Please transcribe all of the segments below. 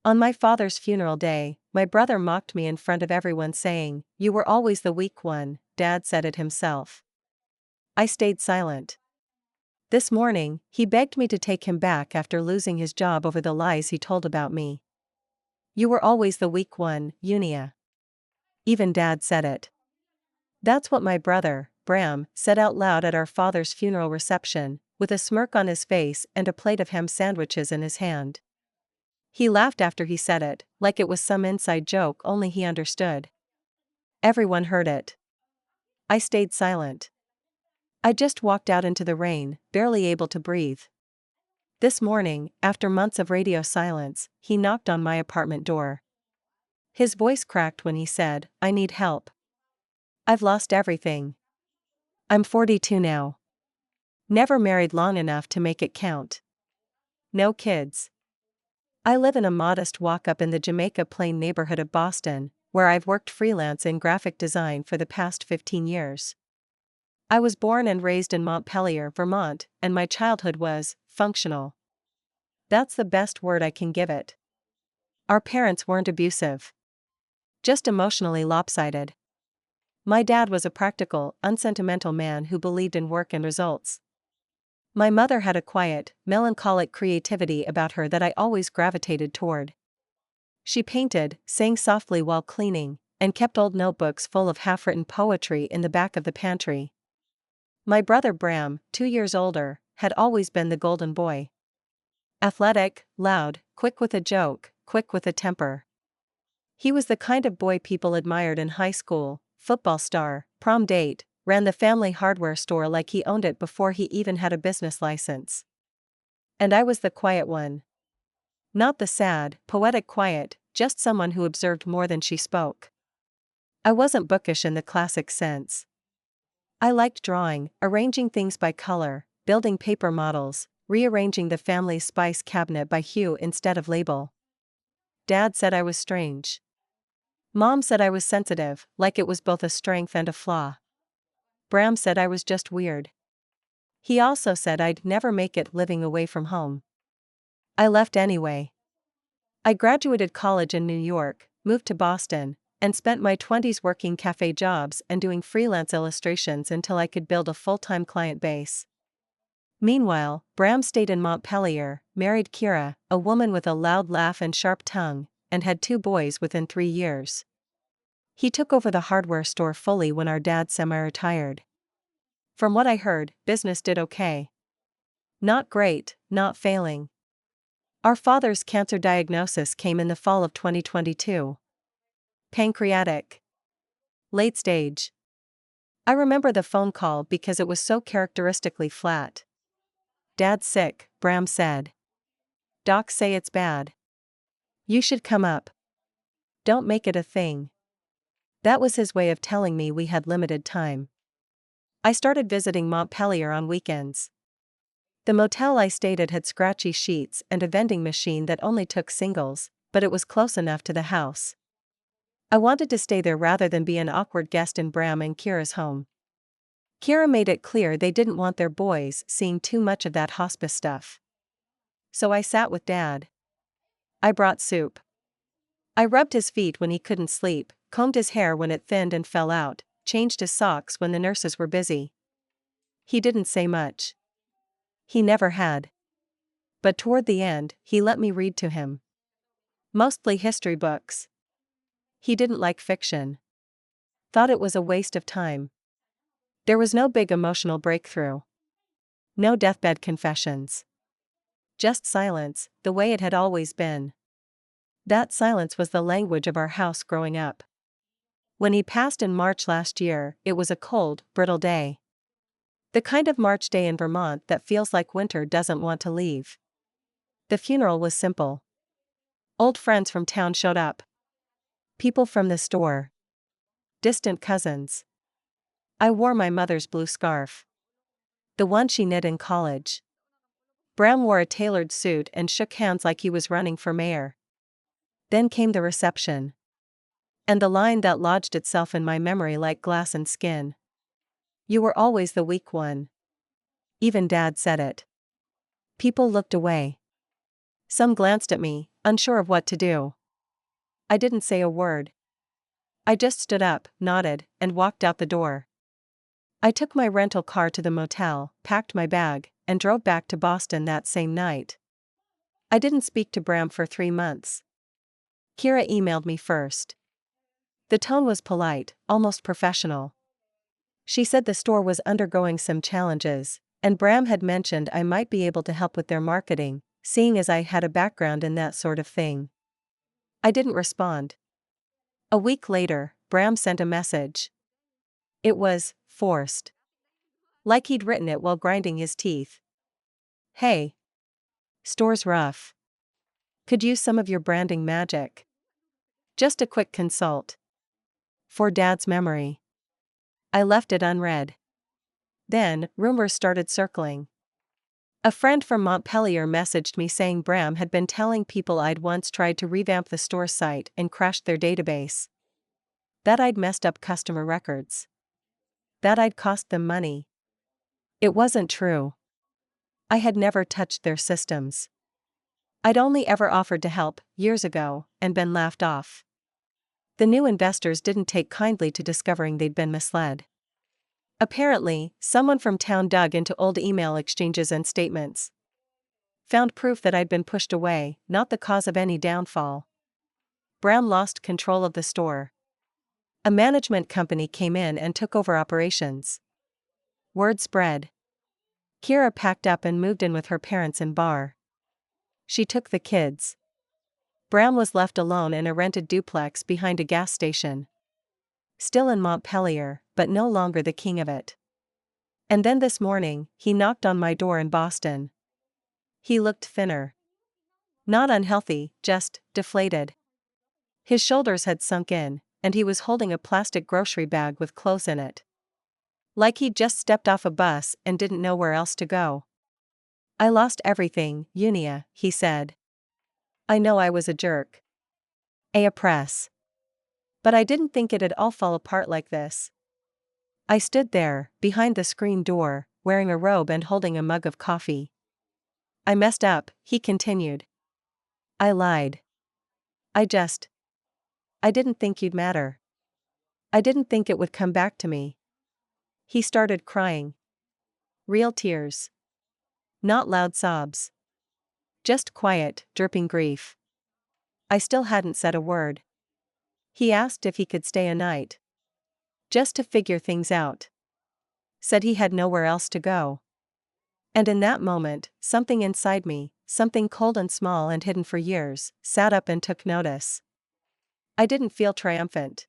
On my father's funeral day, my brother mocked me in front of everyone saying, "You were always the weak one." Dad said it himself. I stayed silent. This morning, he begged me to take him back after losing his job over the lies he told about me. "You were always the weak one, Unia." Even Dad said it. That's what my brother, Bram, said out loud at our father's funeral reception, with a smirk on his face and a plate of ham sandwiches in his hand. He laughed after he said it, like it was some inside joke only he understood. Everyone heard it. I stayed silent. I just walked out into the rain, barely able to breathe. This morning, after months of radio silence, he knocked on my apartment door. His voice cracked when he said, "I need help. I've lost everything. I'm 42 now. Never married long enough to make it count. No kids. I live in a modest walk-up in the Jamaica Plain neighborhood of Boston, where I've worked freelance in graphic design for the past 15 years. I was born and raised in Montpelier, Vermont, and my childhood was functional. That's the best word I can give it. Our parents weren't abusive. Just emotionally lopsided. My dad was a practical, unsentimental man who believed in work and results. My mother had a quiet, melancholic creativity about her that I always gravitated toward. She painted, sang softly while cleaning, and kept old notebooks full of half-written poetry in the back of the pantry. My brother Bram, 2 years older, had always been the golden boy. Athletic, loud, quick with a joke, quick with a temper. He was the kind of boy people admired in high school, football star, prom date, ran the family hardware store like he owned it before he even had a business license. And I was the quiet one. Not the sad, poetic quiet, just someone who observed more than she spoke. I wasn't bookish in the classic sense. I liked drawing, arranging things by color, building paper models, rearranging the family's spice cabinet by hue instead of label. Dad said I was strange. Mom said I was sensitive, like it was both a strength and a flaw. Bram said I was just weird. He also said I'd never make it living away from home. I left anyway. I graduated college in New York, moved to Boston, and spent my 20s working cafe jobs and doing freelance illustrations until I could build a full-time client base. Meanwhile, Bram stayed in Montpelier, married Kira, a woman with a loud laugh and sharp tongue, and had 2 boys within 3 years. He took over the hardware store fully when our dad semi-retired. From what I heard, business did okay. Not great, not failing. Our father's cancer diagnosis came in the fall of 2022. Pancreatic. Late stage. I remember the phone call because it was so characteristically flat. "Dad's sick," Bram said. "Docs say it's bad. You should come up. Don't make it a thing." That was his way of telling me we had limited time. I started visiting Montpelier on weekends. The motel I stayed at had scratchy sheets and a vending machine that only took singles, but it was close enough to the house. I wanted to stay there rather than be an awkward guest in Bram and Kira's home. Kira made it clear they didn't want their boys seeing too much of that hospice stuff. So I sat with Dad. I brought soup. I rubbed his feet when he couldn't sleep, combed his hair when it thinned and fell out, changed his socks when the nurses were busy. He didn't say much. He never had. But toward the end, he let me read to him. Mostly history books. He didn't like fiction. Thought it was a waste of time. There was no big emotional breakthrough. No deathbed confessions. Just silence, the way it had always been. That silence was the language of our house growing up. When he passed in March last year, it was a cold, brittle day. The kind of March day in Vermont that feels like winter doesn't want to leave. The funeral was simple. Old friends from town showed up. People from the store. Distant cousins. I wore my mother's blue scarf. The one she knit in college. Bram wore a tailored suit and shook hands like he was running for mayor. Then came the reception. And the line that lodged itself in my memory like glass and skin. "You were always the weak one." Even Dad said it. People looked away. Some glanced at me, unsure of what to do. I didn't say a word. I just stood up, nodded, and walked out the door. I took my rental car to the motel, packed my bag, and drove back to Boston that same night. I didn't speak to Bram for 3 months. Kira emailed me first. The tone was polite, almost professional. She said the store was undergoing some challenges, and Bram had mentioned I might be able to help with their marketing, seeing as I had a background in that sort of thing. I didn't respond. A week later, Bram sent a message. It was forced. Like he'd written it while grinding his teeth. Hey. Store's rough. Could use some of your branding magic. Just a quick consult. For Dad's memory. I left it unread. Then, rumors started circling. A friend from Montpelier messaged me saying Bram had been telling people I'd once tried to revamp the store site and crashed their database. That I'd messed up customer records. That I'd cost them money. It wasn't true. I had never touched their systems. I'd only ever offered to help, years ago, and been laughed off. The new investors didn't take kindly to discovering they'd been misled. Apparently, someone from town dug into old email exchanges and statements. Found proof that I'd been pushed away, not the cause of any downfall. Bram lost control of the store. A management company came in and took over operations. Word spread. Kira packed up and moved in with her parents in Bar. She took the kids. Bram was left alone in a rented duplex behind a gas station. Still in Montpelier, but no longer the king of it. And then this morning, he knocked on my door in Boston. He looked thinner. Not unhealthy, just deflated. His shoulders had sunk in, and he was holding a plastic grocery bag with clothes in it. Like he'd just stepped off a bus and didn't know where else to go. I lost everything, Unia, he said. I know I was a jerk. A press. But I didn't think it'd all fall apart like this. I stood there, behind the screen door, wearing a robe and holding a mug of coffee. I messed up, he continued. I lied. I didn't think you'd matter. I didn't think it would come back to me. He started crying. Real tears. Not loud sobs. Just quiet, dripping grief. I still hadn't said a word. He asked if he could stay a night. Just to figure things out. Said he had nowhere else to go. And in that moment, something inside me, something cold and small and hidden for years, sat up and took notice. I didn't feel triumphant.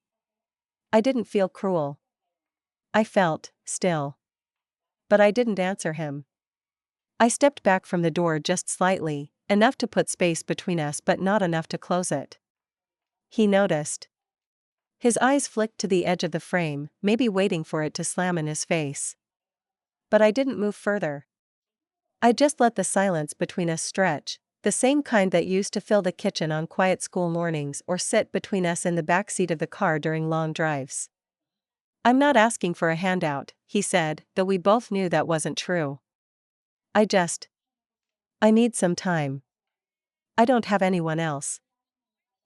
I didn't feel cruel. I felt still. But I didn't answer him. I stepped back from the door just slightly, enough to put space between us but not enough to close it. He noticed. His eyes flicked to the edge of the frame, maybe waiting for it to slam in his face. But I didn't move further. I just let the silence between us stretch, the same kind that used to fill the kitchen on quiet school mornings or sit between us in the back seat of the car during long drives. I'm not asking for a handout, he said, though we both knew that wasn't true. I need some time. I don't have anyone else.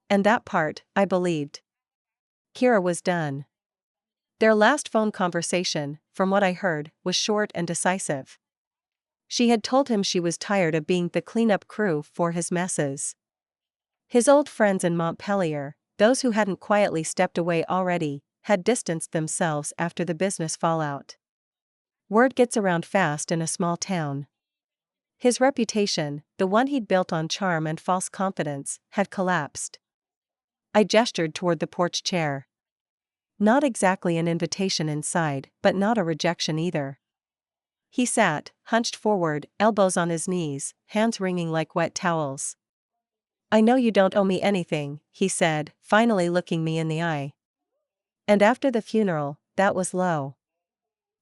And that part, I believed. Kira was done. Their last phone conversation, from what I heard, was short and decisive. She had told him she was tired of being the cleanup crew for his messes. His old friends in Montpelier, those who hadn't quietly stepped away already, had distanced themselves after the business fallout. Word gets around fast in a small town. His reputation, the one he'd built on charm and false confidence, had collapsed. I gestured toward the porch chair. Not exactly an invitation inside, but not a rejection either. He sat, hunched forward, elbows on his knees, hands wringing like wet towels. I know you don't owe me anything, he said, finally looking me in the eye. And after the funeral, that was low.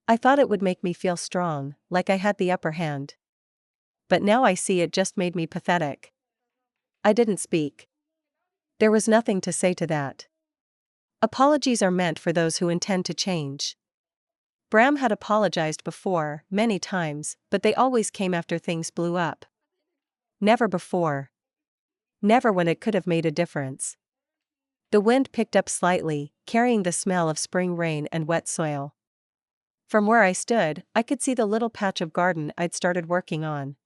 I thought it would make me feel strong, like I had the upper hand. But now I see it just made me pathetic. I didn't speak. There was nothing to say to that. Apologies are meant for those who intend to change. Bram had apologized before, many times, but they always came after things blew up. Never before. Never when it could have made a difference. The wind picked up slightly, carrying the smell of spring rain and wet soil. From where I stood, I could see the little patch of garden I'd started working on.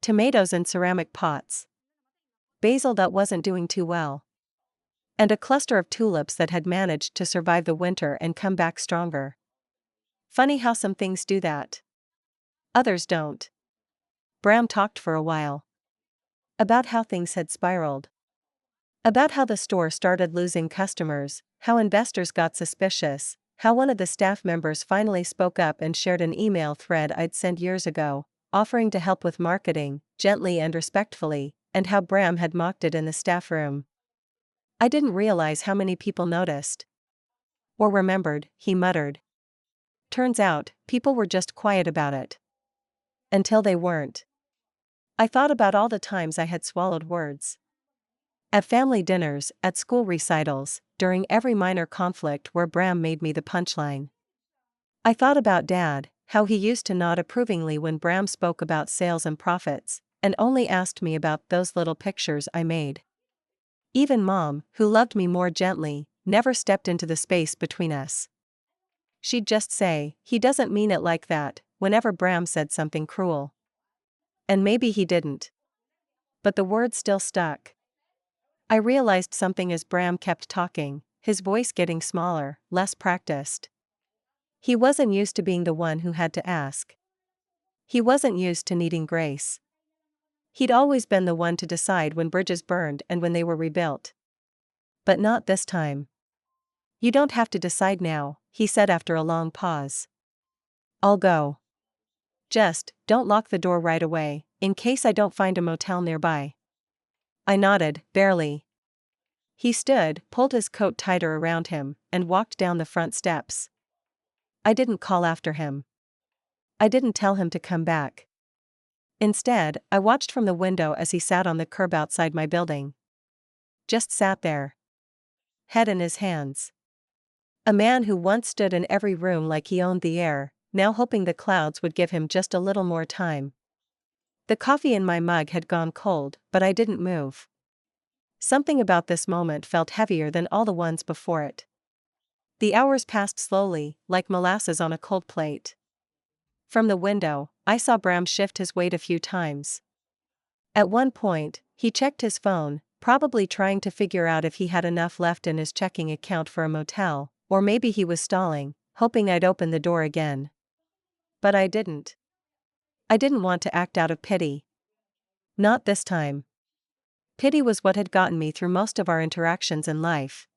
Tomatoes in ceramic pots. Basil that wasn't doing too well. And a cluster of tulips that had managed to survive the winter and come back stronger. Funny how some things do that. Others don't. Bram talked for a while. About how things had spiraled. About how the store started losing customers, how investors got suspicious, how one of the staff members finally spoke up and shared an email thread I'd sent years ago, offering to help with marketing, gently and respectfully, and how Bram had mocked it in the staff room. I didn't realize how many people noticed. Or remembered, he muttered. Turns out, people were just quiet about it. Until they weren't. I thought about all the times I had swallowed words. At family dinners, at school recitals, during every minor conflict where Bram made me the punchline. I thought about Dad, how he used to nod approvingly when Bram spoke about sales and profits, and only asked me about those little pictures I made. Even Mom, who loved me more gently, never stepped into the space between us. She'd just say, "He doesn't mean it like that," whenever Bram said something cruel. And maybe he didn't. But the words still stuck. I realized something as Bram kept talking, his voice getting smaller, less practiced. He wasn't used to being the one who had to ask. He wasn't used to needing grace. He'd always been the one to decide when bridges burned and when they were rebuilt. But not this time. You don't have to decide now, he said after a long pause. I'll go. Just, don't lock the door right away, in case I don't find a motel nearby. I nodded, barely. He stood, pulled his coat tighter around him, and walked down the front steps. I didn't call after him. I didn't tell him to come back. Instead, I watched from the window as he sat on the curb outside my building. Just sat there. Head in his hands. A man who once stood in every room like he owned the air, now hoping the clouds would give him just a little more time. The coffee in my mug had gone cold, but I didn't move. Something about this moment felt heavier than all the ones before it. The hours passed slowly, like molasses on a cold plate. From the window, I saw Bram shift his weight a few times. At one point, he checked his phone, probably trying to figure out if he had enough left in his checking account for a motel, or maybe he was stalling, hoping I'd open the door again. But I didn't. I didn't want to act out of pity. Not this time. Pity was what had gotten me through most of our interactions in life.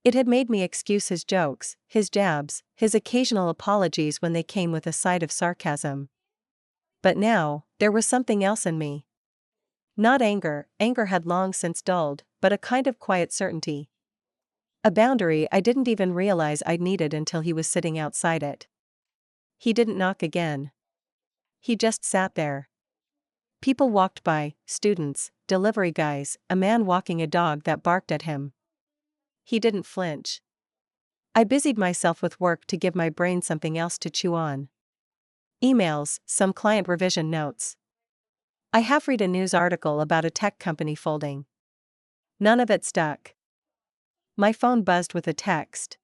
It had made me excuse his jokes, his jabs, his occasional apologies when they came with a side of sarcasm. But now, there was something else in me. Not anger, anger had long since dulled, but a kind of quiet certainty. A boundary I didn't even realize I'd needed until he was sitting outside it. He didn't knock again. He just sat there. People walked by, students, delivery guys, a man walking a dog that barked at him. He didn't flinch. I busied myself with work to give my brain something else to chew on. Emails, some client revision notes. I half read a news article about a tech company folding. None of it stuck. My phone buzzed with a text.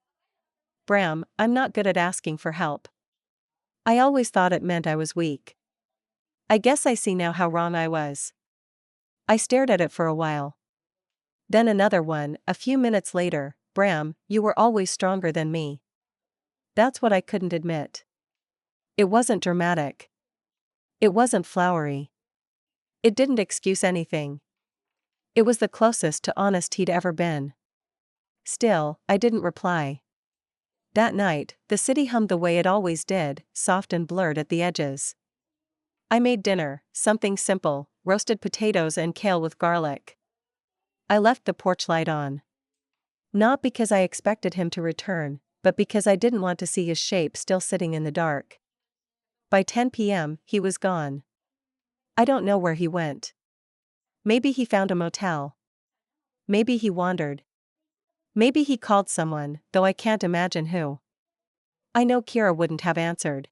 Bram, I'm not good at asking for help. I always thought it meant I was weak. I guess I see now how wrong I was. I stared at it for a while. Then another one, a few minutes later. Bram, you were always stronger than me. That's what I couldn't admit. It wasn't dramatic. It wasn't flowery. It didn't excuse anything. It was the closest to honest he'd ever been. Still, I didn't reply. That night, the city hummed the way it always did, soft and blurred at the edges. I made dinner, something simple, roasted potatoes and kale with garlic. I left the porch light on. Not because I expected him to return, but because I didn't want to see his shape still sitting in the dark. By 10 p.m., he was gone. I don't know where he went. Maybe he found a motel. Maybe he wandered. Maybe he called someone, though I can't imagine who. I know Kira wouldn't have answered.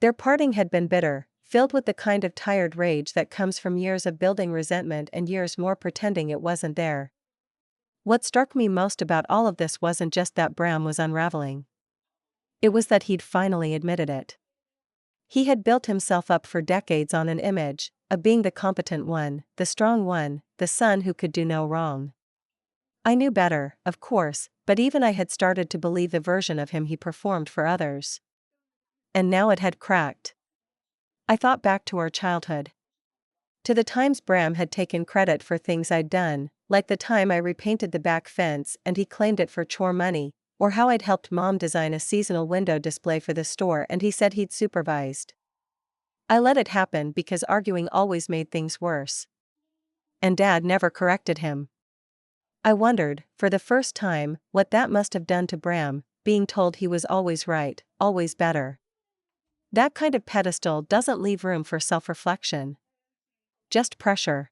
Their parting had been bitter, filled with the kind of tired rage that comes from years of building resentment and years more pretending it wasn't there. What struck me most about all of this wasn't just that Bram was unraveling. It was that he'd finally admitted it. He had built himself up for decades on an image of being the competent one, the strong one, the son who could do no wrong. I knew better, of course, but even I had started to believe the version of him he performed for others. And now it had cracked. I thought back to our childhood. To the times Bram had taken credit for things I'd done, like the time I repainted the back fence and he claimed it for chore money, or how I'd helped Mom design a seasonal window display for the store and he said he'd supervised. I let it happen because arguing always made things worse. And Dad never corrected him. I wondered, for the first time, what that must have done to Bram, being told he was always right, always better. That kind of pedestal doesn't leave room for self-reflection. Just pressure.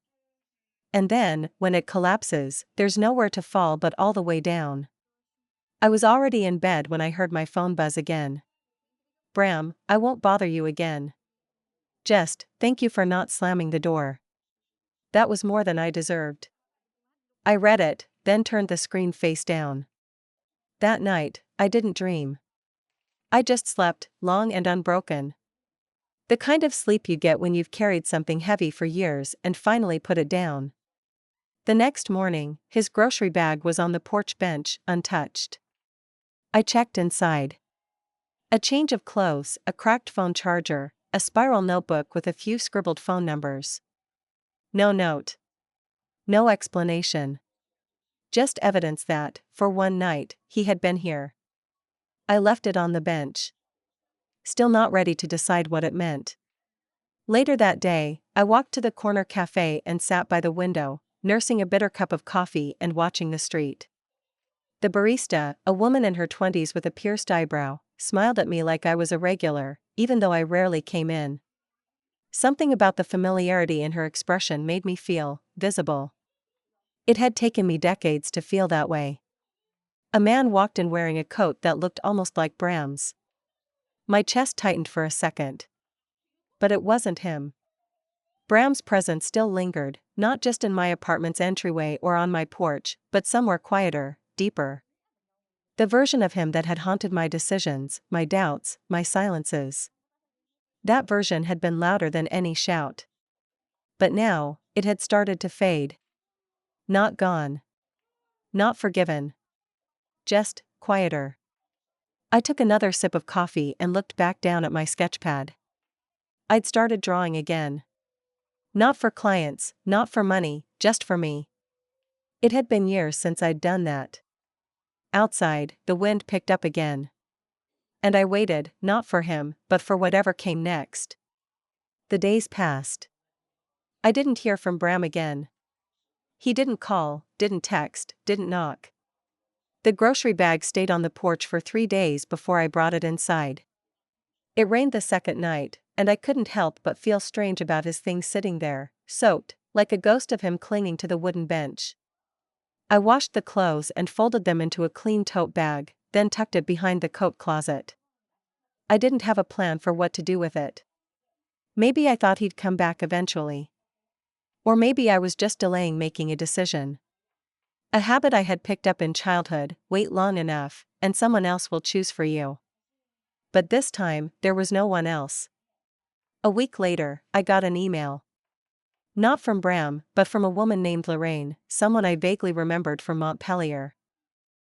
And then, when it collapses, there's nowhere to fall but all the way down. I was already in bed when I heard my phone buzz again. Bram, I won't bother you again. Just, thank you for not slamming the door. That was more than I deserved. I read it, then turned the screen face down. That night, I didn't dream. I just slept, long and unbroken. The kind of sleep you get when you've carried something heavy for years and finally put it down. The next morning, his grocery bag was on the porch bench, untouched. I checked inside. A change of clothes, a cracked phone charger, a spiral notebook with a few scribbled phone numbers. No note. No explanation. Just evidence that, for one night, he had been here. I left it on the bench. Still not ready to decide what it meant. Later that day, I walked to the corner cafe and sat by the window, nursing a bitter cup of coffee and watching the street. The barista, a woman in her 20s with a pierced eyebrow, smiled at me like I was a regular, even though I rarely came in. Something about the familiarity in her expression made me feel visible. It had taken me decades to feel that way. A man walked in wearing a coat that looked almost like Bram's. My chest tightened for a second. But it wasn't him. Bram's presence still lingered, not just in my apartment's entryway or on my porch, but somewhere quieter, deeper. The version of him that had haunted my decisions, my doubts, my silences. That version had been louder than any shout. But now, it had started to fade. Not gone. Not forgiven. Just, quieter. I took another sip of coffee and looked back down at my sketchpad. I'd started drawing again. Not for clients, not for money, just for me. It had been years since I'd done that. Outside, the wind picked up again. And I waited, not for him, but for whatever came next. The days passed. I didn't hear from Bram again. He didn't call, didn't text, didn't knock. The grocery bag stayed on the porch for 3 days before I brought it inside. It rained the second night, and I couldn't help but feel strange about his things sitting there, soaked, like a ghost of him clinging to the wooden bench. I washed the clothes and folded them into a clean tote bag, then tucked it behind the coat closet. I didn't have a plan for what to do with it. Maybe I thought he'd come back eventually. Or maybe I was just delaying making a decision. A habit I had picked up in childhood: wait long enough, and someone else will choose for you. But this time, there was no one else. A week later, I got an email. Not from Bram, but from a woman named Lorraine, someone I vaguely remembered from Montpelier.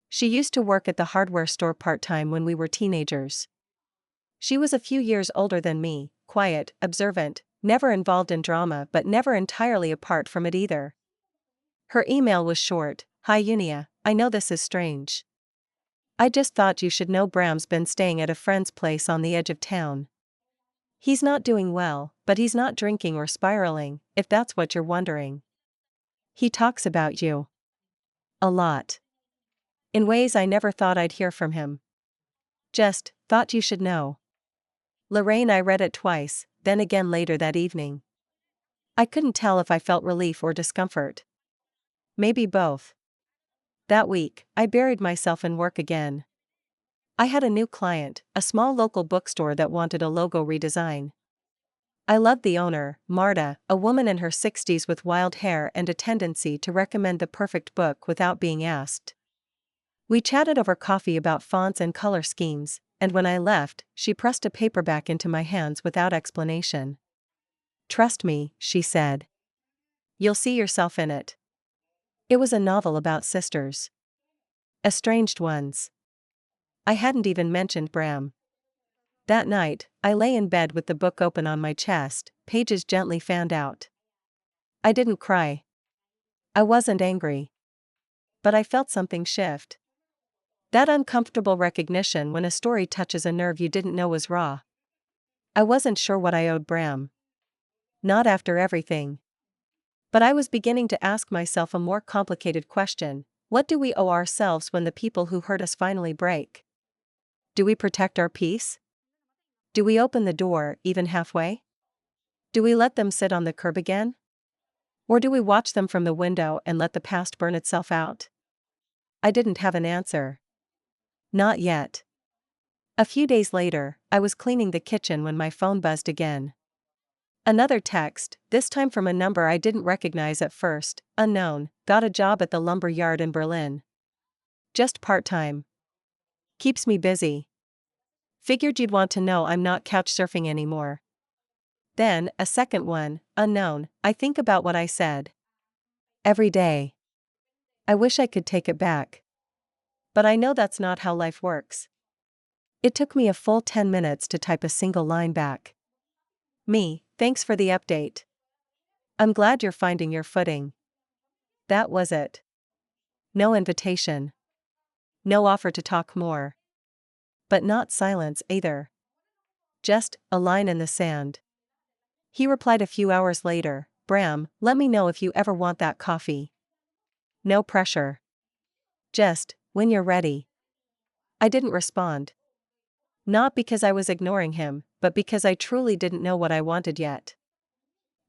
She used to work at the hardware store part-time when we were teenagers. She was a few years older than me, quiet, observant, never involved in drama but never entirely apart from it either. Her email was short: "Hi Unia, I know this is strange. I just thought you should know Bram's been staying at a friend's place on the edge of town. He's not doing well, but he's not drinking or spiraling, if that's what you're wondering. He talks about you. A lot. In ways I never thought I'd hear from him. Just, thought you should know." Lorraine. I read it twice, then again later that evening. I couldn't tell if I felt relief or discomfort. Maybe both. That week, I buried myself in work again. I had a new client, a small local bookstore that wanted a logo redesign. I loved the owner, Marta, a woman in her 60s with wild hair and a tendency to recommend the perfect book without being asked. We chatted over coffee about fonts and color schemes, and when I left, she pressed a paperback into my hands without explanation. "Trust me," she said. "You'll see yourself in it." It was a novel about sisters. Estranged ones. I hadn't even mentioned Bram. That night, I lay in bed with the book open on my chest, pages gently fanned out. I didn't cry. I wasn't angry. But I felt something shift. That uncomfortable recognition when a story touches a nerve you didn't know was raw. I wasn't sure what I owed Bram. Not after everything. But I was beginning to ask myself a more complicated question: what do we owe ourselves when the people who hurt us finally break? Do we protect our peace? Do we open the door, even halfway? Do we let them sit on the curb again? Or do we watch them from the window and let the past burn itself out? I didn't have an answer. Not yet. A few days later, I was cleaning the kitchen when my phone buzzed again. Another text, this time from a number I didn't recognize at first. "Unknown, got a job at the lumber yard in Berlin. Just part-time. Keeps me busy. Figured you'd want to know I'm not couch surfing anymore." Then, a second one, "Unknown, I think about what I said every day. I wish I could take it back. But I know that's not how life works." It took me a full 10 minutes to type a single line back. "Me, thanks for the update. I'm glad you're finding your footing." That was it. No invitation. No offer to talk more. But not silence either. Just a line in the sand. He replied a few hours later, "Bram, let me know if you ever want that coffee. No pressure. Just, when you're ready." I didn't respond. Not because I was ignoring him, but because I truly didn't know what I wanted yet.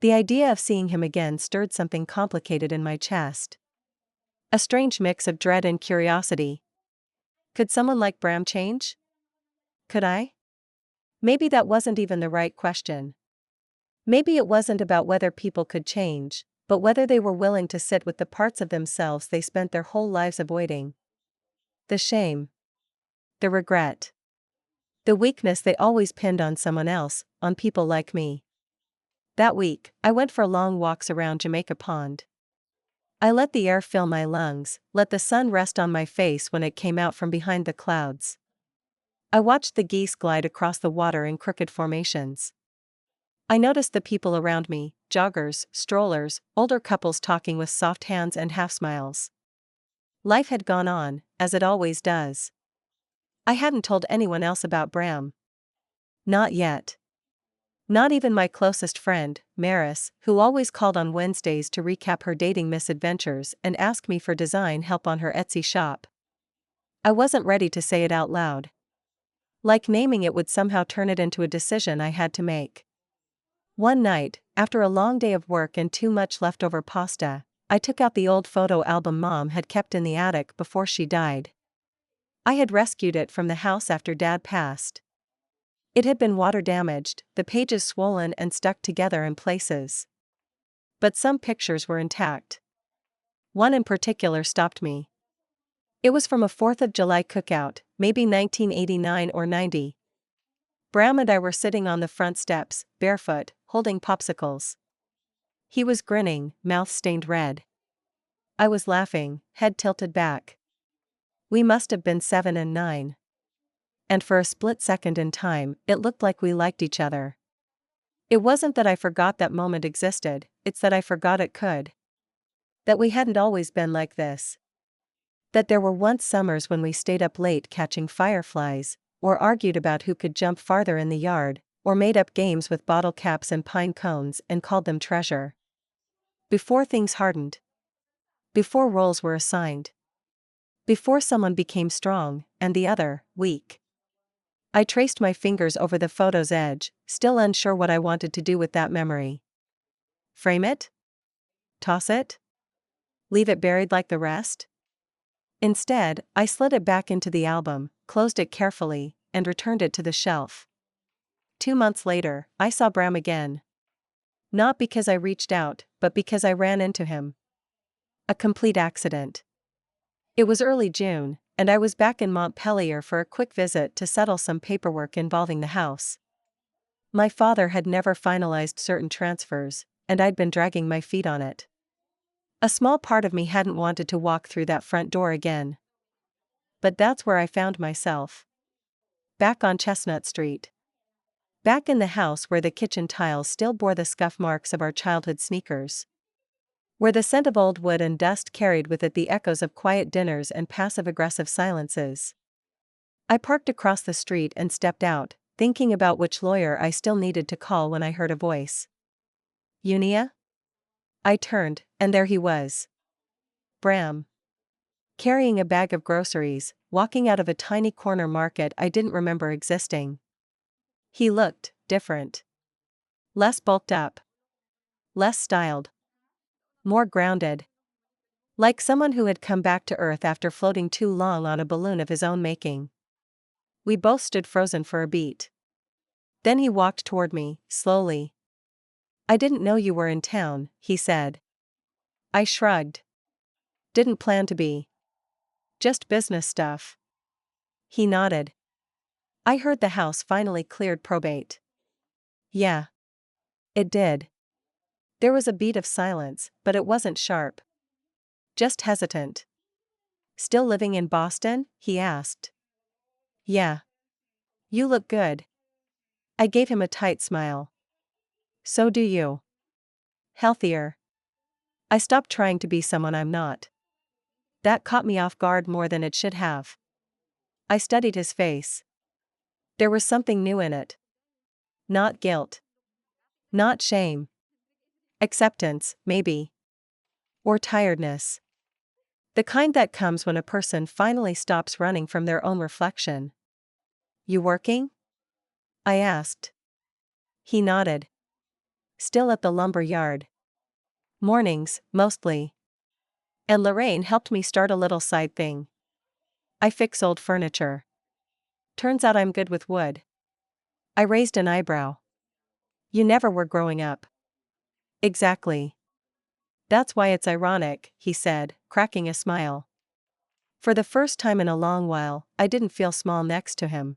The idea of seeing him again stirred something complicated in my chest. A strange mix of dread and curiosity. Could someone like Bram change? Could I? Maybe that wasn't even the right question. Maybe it wasn't about whether people could change, but whether they were willing to sit with the parts of themselves they spent their whole lives avoiding. The shame. The regret. The weakness they always pinned on someone else, on people like me. That week, I went for long walks around Jamaica Pond. I let the air fill my lungs, let the sun rest on my face when it came out from behind the clouds. I watched the geese glide across the water in crooked formations. I noticed the people around me, joggers, strollers, older couples talking with soft hands and half smiles. Life had gone on, as it always does. I hadn't told anyone else about Bram. Not yet. Not even my closest friend, Maris, who always called on Wednesdays to recap her dating misadventures and ask me for design help on her Etsy shop. I wasn't ready to say it out loud. Like naming it would somehow turn it into a decision I had to make. One night, after a long day of work and too much leftover pasta, I took out the old photo album Mom had kept in the attic before she died. I had rescued it from the house after Dad passed. It had been water damaged, the pages swollen and stuck together in places. But some pictures were intact. One in particular stopped me. It was from a 4th of July cookout, maybe 1989 or 90. Bram and I were sitting on the front steps, barefoot, holding popsicles. He was grinning, mouth stained red. I was laughing, head tilted back. We must have been 7 and 9. And for a split second in time, it looked like we liked each other. It wasn't that I forgot that moment existed, it's that I forgot it could. That we hadn't always been like this. That there were once summers when we stayed up late catching fireflies, or argued about who could jump farther in the yard, or made up games with bottle caps and pine cones and called them treasure. Before things hardened. Before roles were assigned. Before someone became strong, and the other, weak. I traced my fingers over the photo's edge, still unsure what I wanted to do with that memory. Frame it? Toss it? Leave it buried like the rest? Instead, I slid it back into the album, closed it carefully, and returned it to the shelf. 2 months later, I saw Bram again. Not because I reached out, but because I ran into him. A complete accident. It was early June, and I was back in Montpelier for a quick visit to settle some paperwork involving the house. My father had never finalized certain transfers, and I'd been dragging my feet on it. A small part of me hadn't wanted to walk through that front door again. But that's where I found myself. Back on Chestnut Street. Back in the house where the kitchen tiles still bore the scuff marks of our childhood sneakers. Where the scent of old wood and dust carried with it the echoes of quiet dinners and passive-aggressive silences. I parked across the street and stepped out, thinking about which lawyer I still needed to call when I heard a voice. Unia? I turned, and there he was. Bram. Carrying a bag of groceries, walking out of a tiny corner market I didn't remember existing. He looked different. Less bulked up. Less styled. More grounded. Like someone who had come back to Earth after floating too long on a balloon of his own making. We both stood frozen for a beat. Then he walked toward me, slowly. I didn't know you were in town, he said. I shrugged. Didn't plan to be. Just business stuff. He nodded. I heard the house finally cleared probate. Yeah. It did. There was a beat of silence, but it wasn't sharp. Just hesitant. Still living in Boston? He asked. Yeah. You look good. I gave him a tight smile. So do you. Healthier. I stopped trying to be someone I'm not. That caught me off guard more than it should have. I studied his face. There was something new in it. Not guilt. Not shame. Acceptance, maybe. Or tiredness. The kind that comes when a person finally stops running from their own reflection. You working? I asked. He nodded. Still at the lumber yard. Mornings, mostly. And Lorraine helped me start a little side thing. I fix old furniture. Turns out I'm good with wood. I raised an eyebrow. You never were growing up. Exactly. That's why it's ironic, he said, cracking a smile. For the first time in a long while, I didn't feel small next to him.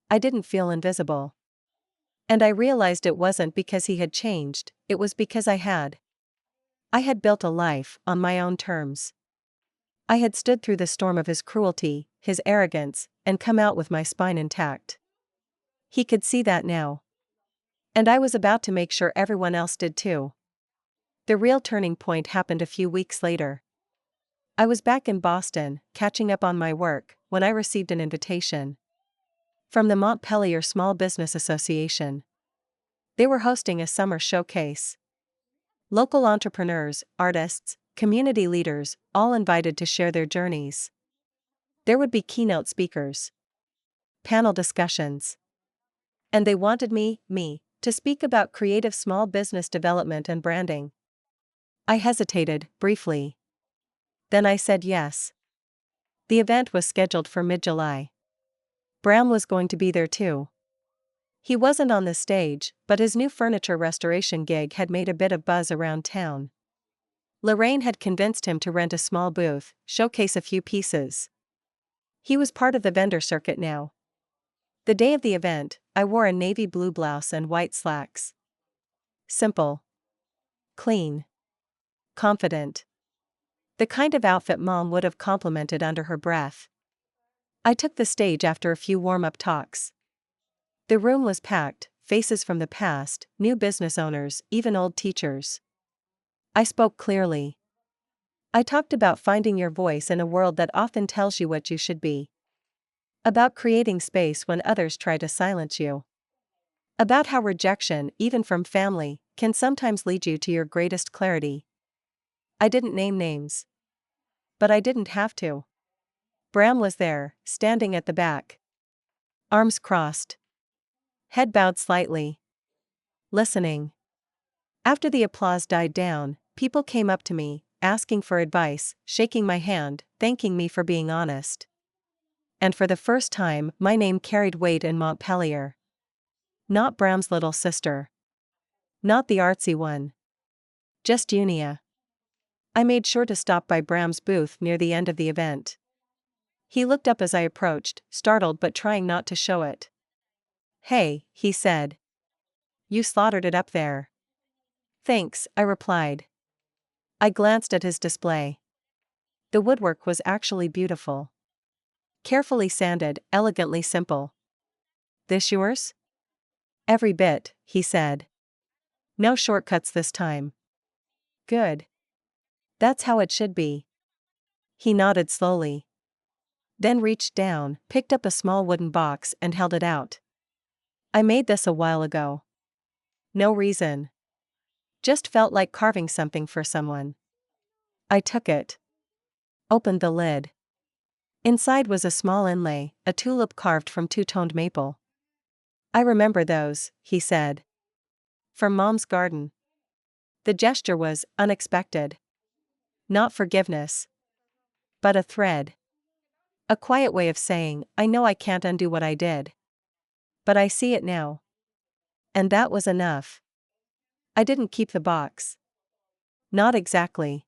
I didn't feel invisible. And I realized it wasn't because he had changed, it was because I had. I had built a life on my own terms. I had stood through the storm of his cruelty, his arrogance, and come out with my spine intact. He could see that now. And I was about to make sure everyone else did too. The real turning point happened a few weeks later. I was back in Boston, catching up on my work, when I received an invitation. From the Montpelier Small Business Association. They were hosting a summer showcase. Local entrepreneurs, artists, community leaders, all invited to share their journeys. There would be keynote speakers. Panel discussions. And they wanted me, to speak about creative small business development and branding. I hesitated, briefly. Then I said yes. The event was scheduled for mid-July. Bram was going to be there too. He wasn't on the stage, but his new furniture restoration gig had made a bit of buzz around town. Lorraine had convinced him to rent a small booth, showcase a few pieces. He was part of the vendor circuit now. The day of the event, I wore a navy blue blouse and white slacks. Simple. Clean. Confident. The kind of outfit Mom would have complimented under her breath. I took the stage after a few warm-up talks. The room was packed, faces from the past, new business owners, even old teachers. I spoke clearly. I talked about finding your voice in a world that often tells you what you should be. About creating space when others try to silence you. About how rejection, even from family, can sometimes lead you to your greatest clarity. I didn't name names. But I didn't have to. Bram was there, standing at the back. Arms crossed. Head bowed slightly. Listening. After the applause died down, people came up to me, asking for advice, shaking my hand, thanking me for being honest. And for the first time, my name carried weight in Montpelier. Not Bram's little sister. Not the artsy one. Just Unia. I made sure to stop by Bram's booth near the end of the event. He looked up as I approached, startled but trying not to show it. "Hey," he said. "You slaughtered it up there." "Thanks," I replied. I glanced at his display. The woodwork was actually beautiful. Carefully sanded, elegantly simple. "This yours?" "Every bit," he said. "No shortcuts this time." "Good. That's how it should be." He nodded slowly. Then reached down, picked up a small wooden box and held it out. "I made this a while ago." "No reason. Just felt like carving something for someone." I took it. Opened the lid. Inside was a small inlay, a tulip carved from two-toned maple. "I remember those," he said. "From Mom's garden." The gesture was unexpected. Not forgiveness. But a thread. A quiet way of saying, I know I can't undo what I did. But I see it now. And that was enough. I didn't keep the box. Not exactly.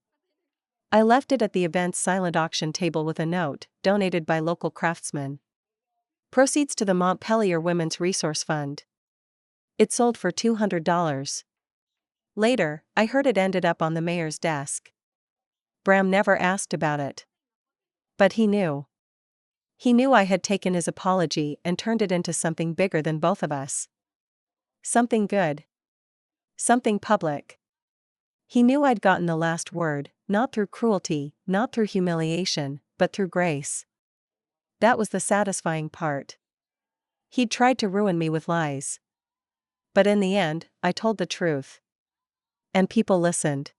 I left it at the event's silent auction table with a note, donated by local craftsmen. Proceeds to the Montpelier Women's Resource Fund. It sold for $200. Later, I heard it ended up on the mayor's desk. Bram never asked about it. But he knew. He knew I had taken his apology and turned it into something bigger than both of us. Something good. Something public. He knew I'd gotten the last word, not through cruelty, not through humiliation, but through grace. That was the satisfying part. He'd tried to ruin me with lies. But in the end, I told the truth. And people listened.